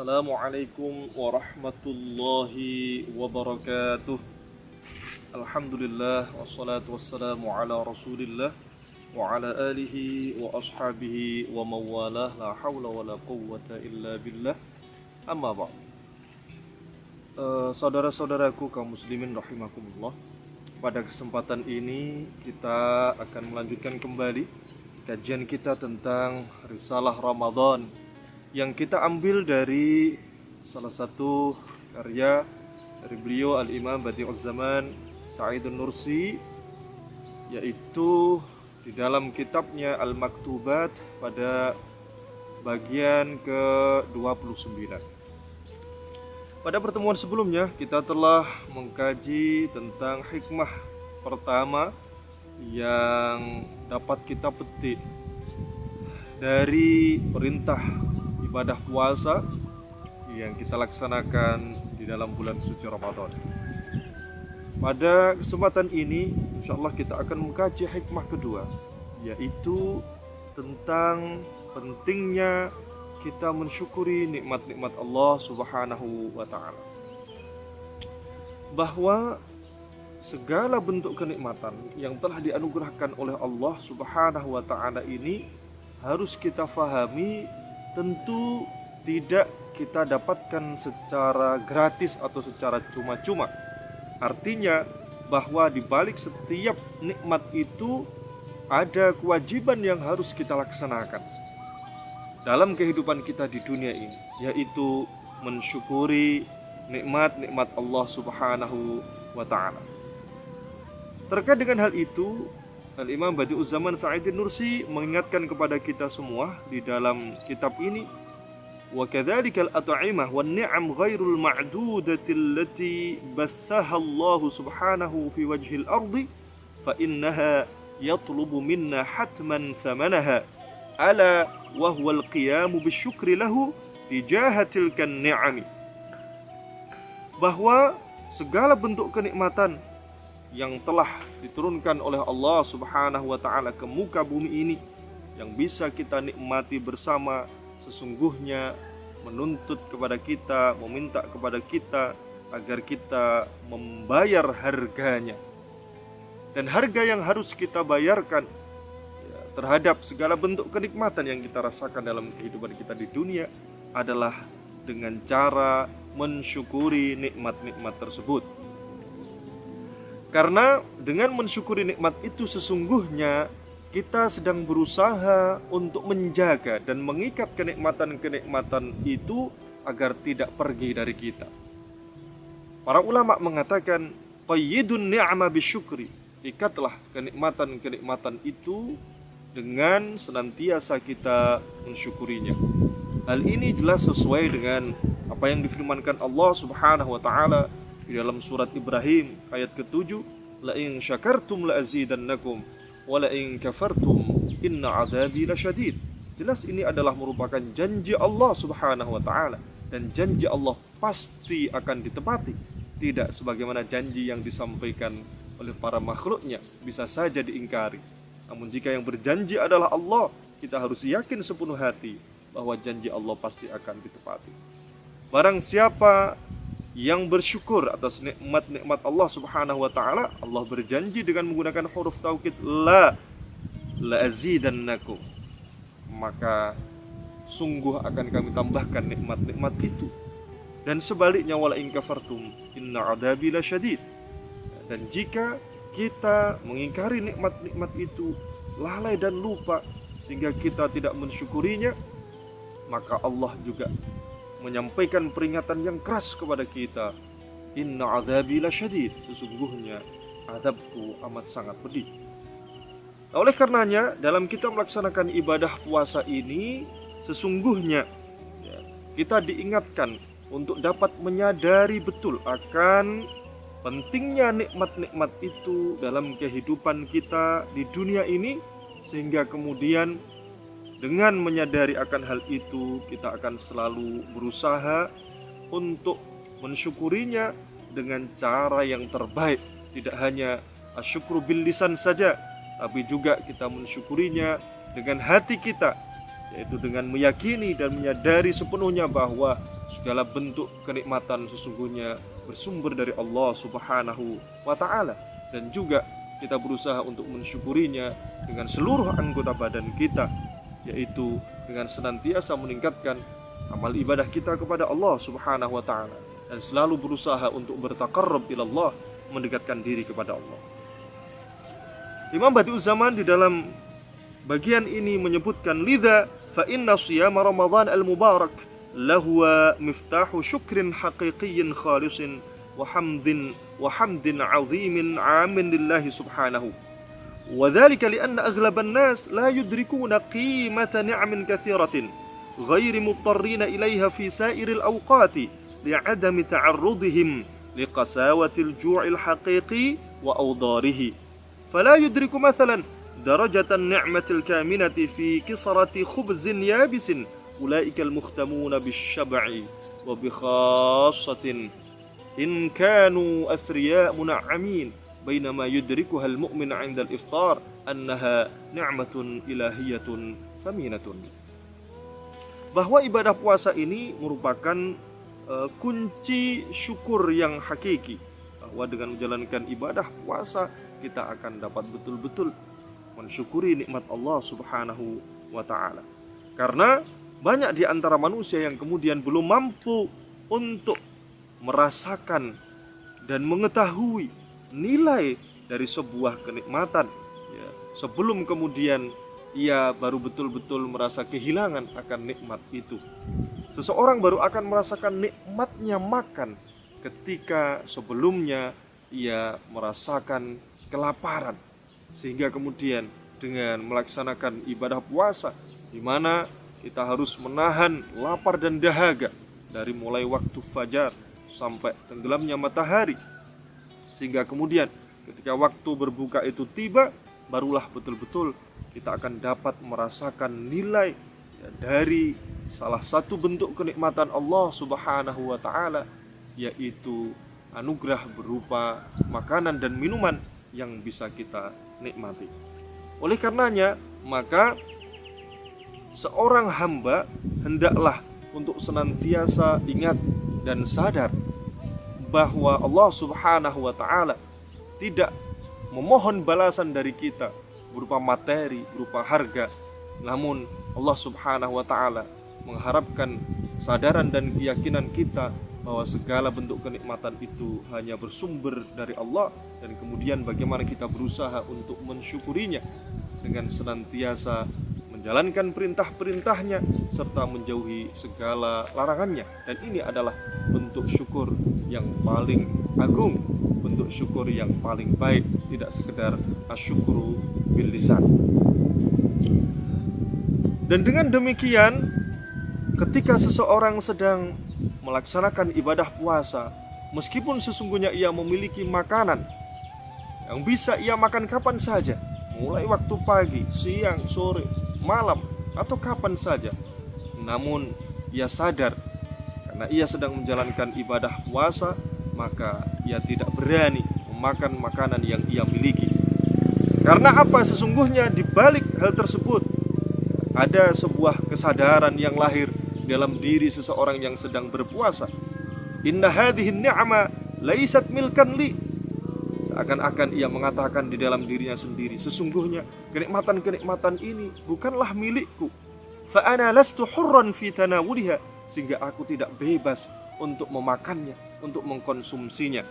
Assalamualaikum warahmatullahi wabarakatuh. Alhamdulillah wassalatu wassalamu ala Rasulillah wa ala alihi wa ashabihi wa mawalah, la hawla wa la quwwata illa billah. Amma ba'd. Saudara-saudaraku kaum muslimin rahimakumullah. Pada kesempatan ini kita akan melanjutkan kembali kajian kita tentang Risalah Ramadan yang kita ambil dari salah satu karya dari beliau Al-Imam Badi'uz Zaman Sa'id An-Nursi, yaitu di dalam kitabnya Al-Maktubat pada bagian ke-29. Pada pertemuan sebelumnya kita telah mengkaji tentang hikmah pertama yang dapat kita petik dari perintah ibadah puasa yang kita laksanakan di dalam bulan suci Ramadan. Pada kesempatan ini insyaallah kita akan mengkaji hikmah kedua, yaitu tentang pentingnya kita mensyukuri nikmat-nikmat Allah Subhanahu wa taala. Bahwa segala bentuk kenikmatan yang telah dianugerahkan oleh Allah Subhanahu wa taala ini harus kita fahami, tentu tidak kita dapatkan secara gratis atau secara cuma-cuma. Artinya bahwa di balik setiap nikmat itu ada kewajiban yang harus kita laksanakan dalam kehidupan kita di dunia ini, yaitu mensyukuri nikmat-nikmat Allah Subhanahu wa taala. Terkait dengan hal itu, Al-Imam Badi'uz Zaman Sa'id An-Nursi mengingatkan kepada kita semua di dalam kitab ini, wa kadzalika al-at'imah wan ni'am ghairul ma'dudati allati bathaha Allah Subhanahu fi wajhil ardi fa innaha yatlubu minna hatman thamanaha ala wa huwa al-qiyam bisyukri lahu tijaha tilkan ni'ami. Bahwa segala bentuk kenikmatan yang telah diturunkan oleh Allah Subhanahu wa taala ke muka bumi ini yang bisa kita nikmati bersama, sesungguhnya menuntut kepada kita, meminta kepada kita agar kita membayar harganya. Dan harga yang harus kita bayarkan terhadap segala bentuk kenikmatan yang kita rasakan dalam kehidupan kita di dunia adalah dengan cara mensyukuri nikmat-nikmat tersebut. Karena dengan mensyukuri nikmat itu sesungguhnya kita sedang berusaha untuk menjaga dan mengikat kenikmatan-kenikmatan itu agar tidak pergi dari kita. Para ulama mengatakan, qayyidun ni'ama bisyukri, ikatlah kenikmatan-kenikmatan itu dengan senantiasa kita mensyukurinya. Hal ini jelas sesuai dengan apa yang difirmankan Allah Subhanahu wa taala di dalam surat Ibrahim ayat ke-7, la in syakartum la azidannakum wa la in kafartum inna adzabi lasyadid. Jelas ini adalah merupakan janji Allah Subhanahu wa taala, dan janji Allah pasti akan ditepati. Tidak sebagaimana janji yang disampaikan oleh para makhluknya bisa saja diingkari. Namun jika yang berjanji adalah Allah, kita harus yakin sepenuh hati bahwa janji Allah pasti akan ditepati. Barang siapa yang bersyukur atas nikmat-nikmat Allah Subhanahu wa taala, Allah berjanji dengan menggunakan huruf taukid la azidannakum, maka sungguh akan kami tambahkan nikmat-nikmat itu. Dan sebaliknya, wala in kafartum inna adzabi lasyadid. Dan jika kita mengingkari nikmat-nikmat itu, lalai dan lupa sehingga kita tidak mensyukurinya, maka Allah juga menyampaikan peringatan yang keras kepada kita, inna adzabi lasyadid, sesungguhnya azabku amat sangat pedih. Nah, oleh karenanya dalam kita melaksanakan ibadah puasa ini sesungguhnya kita diingatkan untuk dapat menyadari betul akan pentingnya nikmat-nikmat itu dalam kehidupan kita di dunia ini, sehingga kemudian dengan menyadari akan hal itu, kita akan selalu berusaha untuk mensyukurinya dengan cara yang terbaik. Tidak hanya asyukru bil lisan saja, tapi juga kita mensyukurinya dengan hati kita, yaitu dengan meyakini dan menyadari sepenuhnya bahwa segala bentuk kenikmatan sesungguhnya bersumber dari Allah Subhanahu wa Ta'ala, dan juga kita berusaha untuk mensyukurinya dengan seluruh anggota badan kita, yaitu dengan senantiasa meningkatkan amal ibadah kita kepada Allah Subhanahu wa Ta'ala dan selalu berusaha untuk bertaqarrub ila Allah, mendekatkan diri kepada Allah. Imam Badi'uz Zaman di dalam bagian ini menyebutkan, lidha fa inna siyama Ramadan al-mubarak lahuwa miftahu syukrin haqiqiyyin khalisin wa hamdin azimin amin lillahi subhanahu. Wa dhalika lianna aghlaban nas la yudrikuna qimata ni'amin kathiratin ghairi muttarrina ilaiha fi sairil awqati li'adami ta'arrudihim liqasawatil ju'il haqiqi wa awdarihi. Fala yudriku mathalan darajatan ni'matil kaminati fi kisrati khubzin yabisin ulaika al-mukhtamuna bisyab'i wa bi khassatin in kanu athriya mun'amin bainama yudrikuha al-mu'min 'inda al-iftar annaha ni'matun ilahiyatun thaminatun. Bahwa ibadah puasa ini merupakan kunci syukur yang hakiki, bahwa dengan menjalankan ibadah puasa kita akan dapat betul-betul mensyukuri nikmat Allah Subhanahu wa Ta'ala. Karena banyak di antara manusia yang kemudian belum mampu untuk merasakan dan mengetahui nilai dari sebuah kenikmatan, ya, sebelum kemudian ia baru betul-betul merasa kehilangan akan nikmat itu. Seseorang baru akan merasakan nikmatnya makan ketika sebelumnya ia merasakan kelaparan, sehingga kemudian dengan melaksanakan ibadah puasa, di mana kita harus menahan lapar dan dahaga dari mulai waktu fajar sampai tenggelamnya matahari, sehingga kemudian ketika waktu berbuka itu tiba, barulah betul-betul kita akan dapat merasakan nilai dari salah satu bentuk kenikmatan Allah Subhanahu wa Ta'ala, yaitu anugerah berupa makanan dan minuman yang bisa kita nikmati. Oleh karenanya, maka seorang hamba hendaklah untuk senantiasa ingat dan sadar bahwa Allah Subhanahu wa Ta'ala tidak memohon balasan dari kita berupa materi, berupa harga. Namun Allah Subhanahu wa Ta'ala mengharapkan kesadaran dan keyakinan kita bahwa segala bentuk kenikmatan itu hanya bersumber dari Allah, dan kemudian bagaimana kita berusaha untuk mensyukurinya dengan senantiasa menjalankan perintah-perintahnya serta menjauhi segala larangannya. Dan ini adalah bentuk syukur yang paling agung, bentuk syukur yang paling baik, tidak sekedar asyukuru bil lisan. Dan dengan demikian, ketika seseorang sedang melaksanakan ibadah puasa, meskipun sesungguhnya ia memiliki makanan yang bisa ia makan kapan saja, mulai waktu pagi, siang, sore, malam, atau kapan saja, namun ia sadar karena ia sedang menjalankan ibadah puasa, maka ia tidak berani memakan makanan yang ia miliki. Karena apa? Sesungguhnya di balik hal tersebut ada sebuah kesadaran yang lahir dalam diri seseorang yang sedang berpuasa. Inna hadhihi ni'ma laisat milkan li. Seakan-akan ia mengatakan di dalam dirinya sendiri, sesungguhnya kenikmatan-kenikmatan ini bukanlah milikku. Fa ana lastu hurran fi tanawuliha, sehingga aku tidak bebas untuk memakannya, untuk mengkonsumsinya.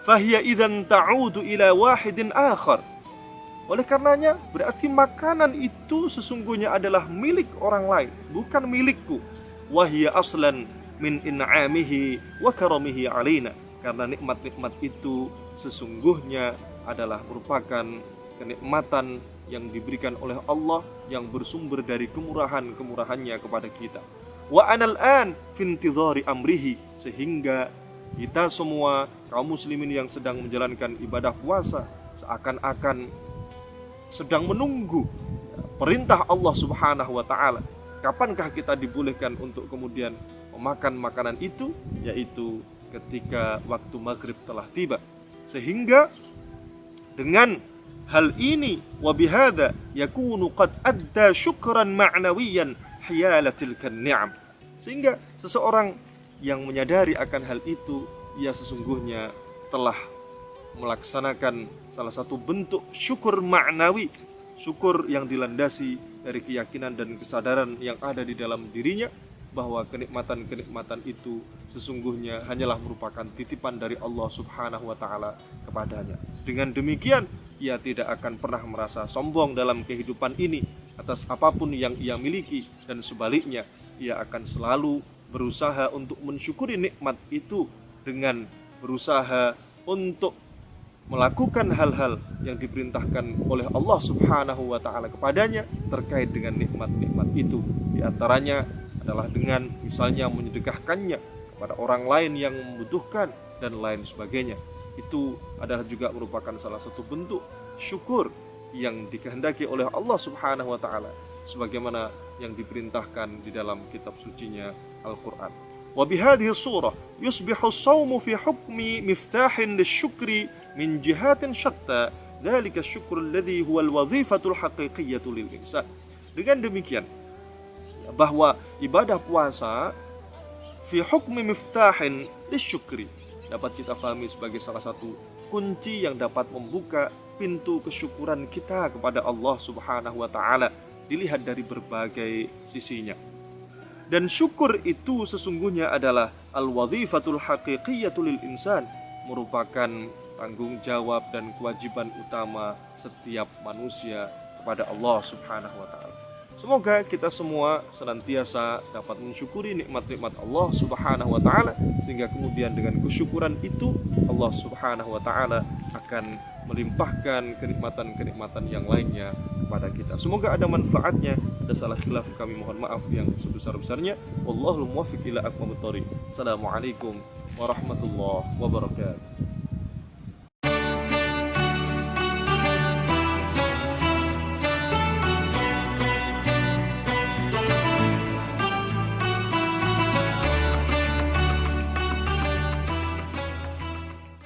Fahiya idzan ta'udu ila wahidin akhar. Oleh karenanya, berarti makanan itu sesungguhnya adalah milik orang lain, bukan milikku. Wahia aslan min in'amihi wa karamihi alaina. Karena nikmat-nikmat itu sesungguhnya adalah merupakan kenikmatan yang diberikan oleh Allah yang bersumber dari kemurahan-kemurahannya kepada kita. Wa anal an fi intidhari amrihi, sehingga kita semua kaum muslimin yang sedang menjalankan ibadah puasa seakan-akan sedang menunggu perintah Allah Subhanahu wa Ta'ala. Kapankah kita dibolehkan untuk kemudian memakan makanan itu? Yaitu ketika waktu maghrib telah tiba. Sehingga dengan hal ini, wabihada yakunu qad adda syukran ma'nawiyan hiyala tilkan ni'am. Sehingga seseorang yang menyadari akan hal itu, ia sesungguhnya telah melaksanakan salah satu bentuk syukur maknawi, syukur yang dilandasi dari keyakinan dan kesadaran yang ada di dalam dirinya bahwa kenikmatan-kenikmatan itu sesungguhnya hanyalah merupakan titipan dari Allah Subhanahu wa taala kepadanya. Dengan demikian, ia tidak akan pernah merasa sombong dalam kehidupan ini atas apapun yang ia miliki, dan sebaliknya, ia akan selalu berusaha untuk mensyukuri nikmat itu dengan berusaha untuk melakukan hal-hal yang diperintahkan oleh Allah Subhanahu wa taala kepadanya terkait dengan nikmat-nikmat itu. Di antaranya adalah dengan misalnya menyedekahkannya kepada orang lain yang membutuhkan dan lain sebagainya. Itu adalah juga merupakan salah satu bentuk syukur yang dikehendaki oleh Allah Subhanahu wa taala sebagaimana yang diperintahkan di dalam kitab sucinya Al-Qur'an. Wa bihadhihi surah yusbihu as-shawmu fi hukmi miftahin lisyukri min jihatin syatta, dzalika asy-syukru alladhi huwa al-wadhifatul haqiqiyyatu lil insan. Dengan demikian, bahwa ibadah puasa fi hukmi miftahin lisyukri dapat kita fahami sebagai salah satu kunci yang dapat membuka pintu kesyukuran kita kepada Allah Subhanahu wa taala, dilihat dari berbagai sisinya. Dan syukur itu sesungguhnya adalah al-wadhifatul haqiqiyyatu lil insan, merupakan tanggung jawab dan kewajiban utama setiap manusia kepada Allah Subhanahu wa taala. Semoga kita semua senantiasa dapat mensyukuri nikmat-nikmat Allah Subhanahu wa taala, sehingga kemudian dengan kesyukuran itu Allah Subhanahu wa taala akan melimpahkan kenikmatan-kenikmatan yang lainnya kepada kita. Semoga ada manfaatnya. Ada salah khilaf, kami mohon maaf yang sebesar-besarnya. Wallahul muwaffiq ila aqwamit thoriq. Assalamualaikum warahmatullahi wabarakatuh.